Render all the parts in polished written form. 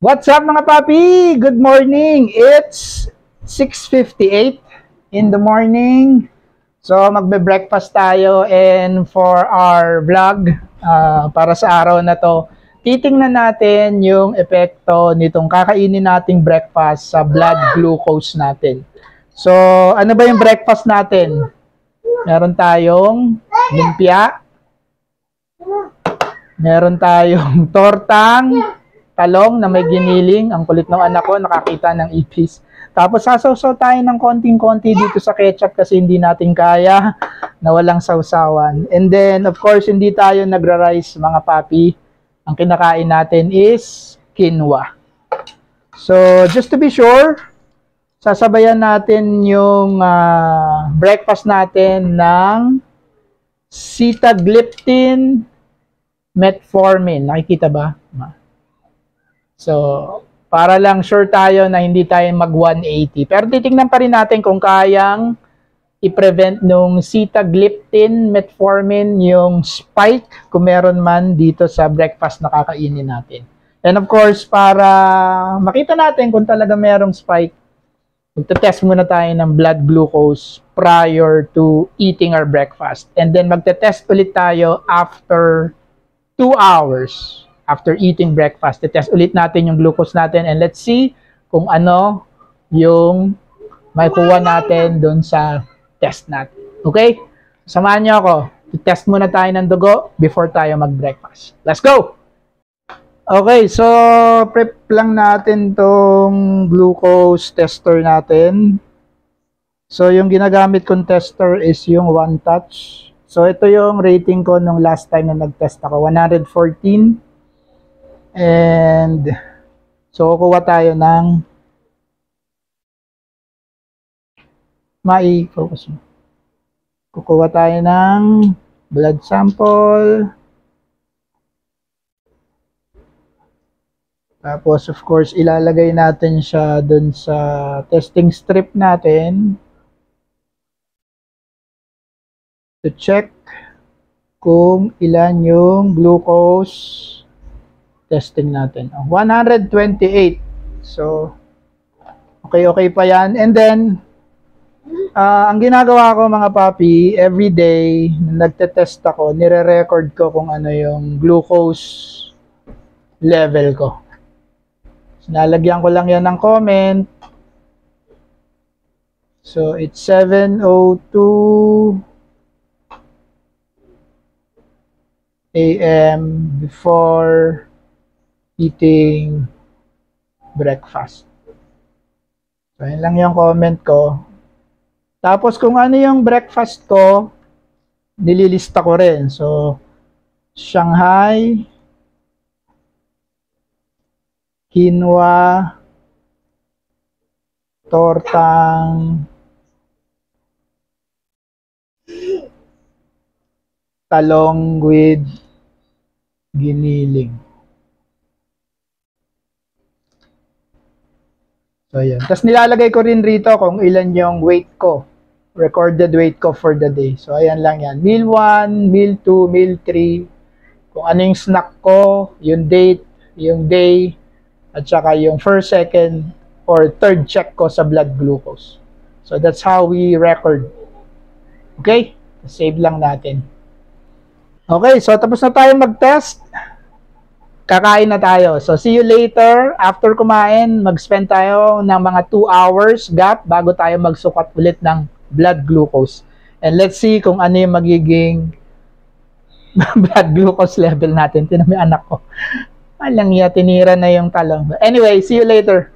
What's up mga papi? Good morning! It's 6:58 in the morning. So magbe-breakfast tayo and for our vlog para sa araw na to, titingnan natin yung epekto nitong kakainin nating breakfast sa blood glucose natin. So ano ba yung breakfast natin? Meron tayong lumpia. Meron tayong tortang talong na may giniling. Ang kulit ng anak ko, nakakita ng ipis. Tapos sasawsaw tayo ng konting-konti dito sa ketchup kasi hindi natin kaya na walang sawsawan. And then, of course, hindi tayo nagra-rice mga papi. Ang kinakain natin is quinoa. So, just to be sure, sasabayan natin yung breakfast natin ng sitagliptin metformin. Nakikita ba? So, para lang sure tayo na hindi tayo mag-180. Pero titingnan pa rin natin kung kayang i-prevent nung sitagliptin metformin yung spike kung meron man dito sa breakfast na kakainin natin. And of course, para makita natin kung talaga merong spike, magte-test muna tayo ng blood glucose prior to eating our breakfast. And then magte-test ulit tayo after 2 hours. After eating breakfast, test ulit natin yung glucose natin and let's see kung ano yung maikuha natin dun sa test natin. Okay? Samahan niyo ako. I-test muna tayo ng dugo before tayo mag-breakfast. Let's go! Okay, so prep lang natin tong glucose tester natin. So yung ginagamit kong tester is yung One Touch. So ito yung rating ko nung last time na nag-test ako, 114. And so kukuha tayo ng mai-focus mo. Kukuha tayo ng blood sample. Tapos of course ilalagay natin siya dun sa testing strip natin to check kung ilan yung glucose testing natin. 128. So, okay pa yan. And then, ang ginagawa ko mga papi, every day, nagte-test ako, nire-record ko kung ano yung glucose level ko. So, nalagyan ko lang yan ng comment. So, it's 7:02 a.m. before eating breakfast. So, yun lang yung comment ko. Tapos, kung ano yung breakfast ko, nililista ko rin. So, Shanghai, quinoa, tortang talong with giniling. So, yun. Tapos nilalagay ko rin rito kung ilan yung weight ko. Recorded weight ko for the day. So, ayan lang yan. Meal 1, meal 2, meal 3. Kung ano yung snack ko, yung date, yung day, at saka yung first, second, or third check ko sa blood glucose. So, that's how we record. Okay? Save lang natin. Okay, so tapos na tayo mag-test. Kakain na tayo. So, see you later. After kumain, mag-spend tayo ng mga 2 hours gap bago tayo magsukat ulit ng blood glucose. And let's see kung ano yung magiging blood glucose level natin. Tinan mo yung anak ko. Alang niya, tinira na yung talong. Anyway, see you later.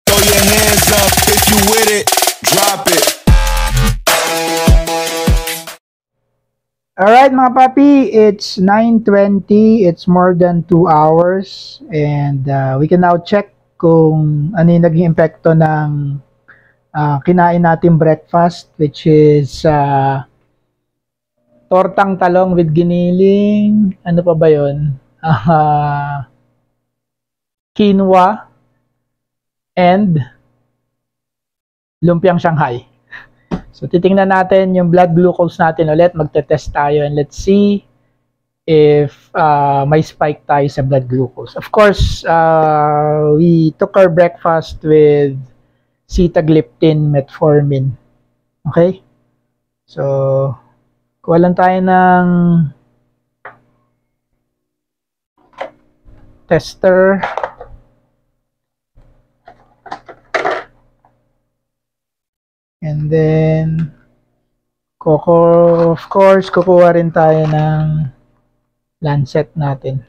Throw your hands up if you with it. Drop it. Alright mga papi, it's 9:20, it's more than 2 hours and we can now check kung ano yung naging epekto ng kinain natin breakfast, which is tortang talong with giniling, ano pa ba yun? Quinoa and lumpiang Shanghai. So, titingnan natin yung blood glucose natin ulit. Magte-test tayo and let's see if may spike tayo sa blood glucose. Of course, we took our breakfast with sitagliptin, metformin. Okay? So, kuha lang tayo ng tester. And then, of course, kukuha rin tayo ng Lancet natin.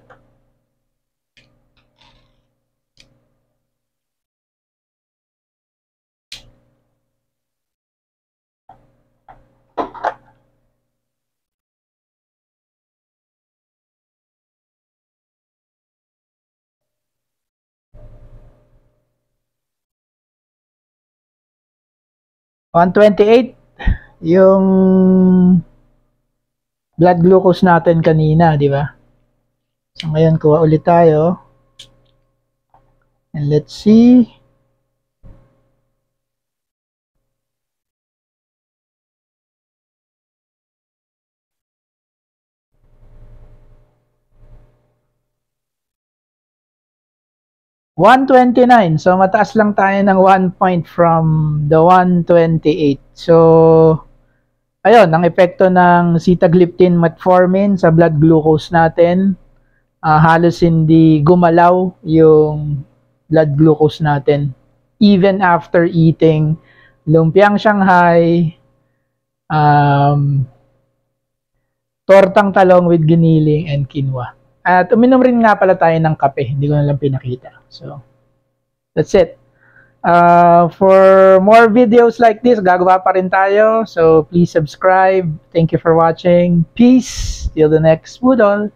$128 yung blood glucose natin kanina, di ba? So ngayon kuha ulit tayo. And let's see. $129. So mataas lang tayo ng 1 point from the 128. So ayun, ang epekto ng sitagliptin, metformin sa blood glucose natin, halos hindi gumalaw yung blood glucose natin even after eating lumpiang Shanghai, tortang talong with giniling and quinoa. At uminom rin nga pala tayo ng kape, hindi ko na lang pinakita. So that's it. For more videos like this, gagawa pa rin tayo. So please subscribe. Thank you for watching. Peace. Till the next Budol.